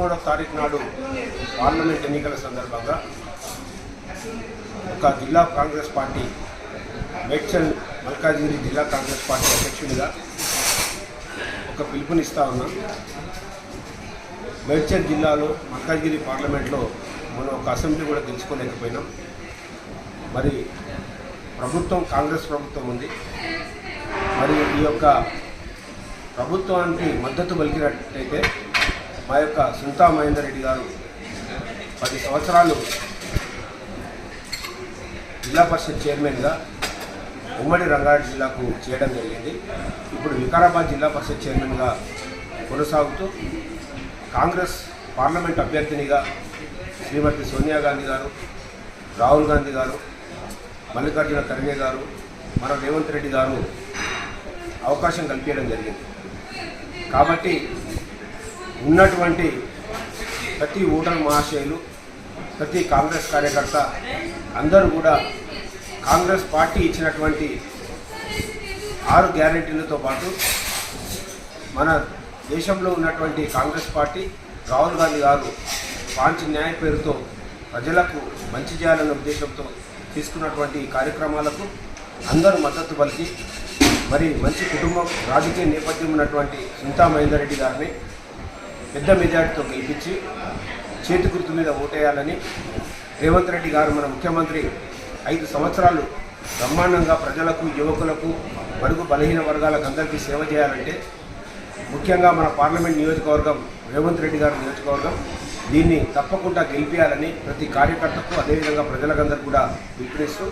13వ తారీఖు నాడు పార్లమెంట్ ఎన్నికల సందర్భంగా ఒక జిల్లా కాంగ్రెస్ పార్టీ మేడ్చల్ మల్కాజ్గిరి జిల్లా కాంగ్రెస్ పార్టీ అధ్యక్షుడిగా ఒక పిలుపునిస్తా ఉన్నాం. మేడ్చల్ జిల్లాలో మల్కాజ్గిరి పార్లమెంట్లో మనం ఒక అసెంబ్లీ కూడా గెలుచుకోలేకపోయినాం. మరి ప్రభుత్వం కాంగ్రెస్ ప్రభుత్వం ఉంది. మరి ఈ యొక్క ప్రభుత్వానికి మద్దతు పలికినట్టయితే మా యొక్క సునీతా మహేందర్ రెడ్డి గారు 10 సంవత్సరాలు జిల్లా పరిషత్ చైర్మన్గా ఉమ్మడి రంగారెడ్డి జిల్లాకు చేయడం జరిగింది. ఇప్పుడు వికారాబాద్ జిల్లా పరిషత్ చైర్మన్గా కొనసాగుతూ కాంగ్రెస్ పార్లమెంట్ అభ్యర్థినిగా శ్రీమతి సోనియా గాంధీ గారు, రాహుల్ గాంధీ గారు, మల్లికార్జున ఖర్గే గారు, మన రేవంత్ రెడ్డి గారు అవకాశం కల్పించడం జరిగింది. కాబట్టి ఉన్నటువంటి ప్రతి ఓటర్ మహాశయులు, ప్రతి కాంగ్రెస్ కార్యకర్త అందరూ కూడా కాంగ్రెస్ పార్టీ ఇచ్చినటువంటి 6 గ్యారెంటీలతో పాటు మన దేశంలో ఉన్నటువంటి కాంగ్రెస్ పార్టీ రాహుల్ గాంధీ గారు పాంచ్ న్యాయ పేరుతో ప్రజలకు మంచి చేయాలనే ఉద్దేశంతో తీసుకున్నటువంటి కార్యక్రమాలకు అందరూ మద్దతు పలికి మరి మంచి కుటుంబం రాజకీయ నేపథ్యం ఉన్నటువంటి సునీతా మహేందర్ రెడ్డి గారిని పెద్ద మెజార్టీతో గెలిపించి చేతి గుర్తు మీద ఓటేయాలని, రేవంత్ రెడ్డి గారు మన ముఖ్యమంత్రి 5 సంవత్సరాలు బ్రహ్మాండంగా ప్రజలకు, యువకులకు, బడుగు బలహీన వర్గాలకు అందరికీ సేవ చేయాలంటే ముఖ్యంగా మన పార్లమెంట్ నియోజకవర్గం రేవంత్ రెడ్డి గారి నియోజకవర్గం, దీన్ని తప్పకుండా గెలిపించాలని ప్రతి కార్యకర్తకు అదేవిధంగా ప్రజలకందరూ కూడా పిలుపునిస్తూ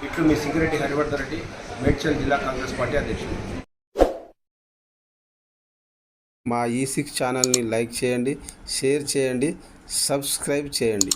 ఇట్లు మీ సింగిరెడ్డి హరివర్ధన్ రెడ్డి, మేడ్చల్ జిల్లా కాంగ్రెస్ పార్టీ అధ్యక్షుడు. మా E6 ఛానల్ని లైక్ చేయండి, షేర్ చేయండి, సబ్స్క్రైబ్ చేయండి.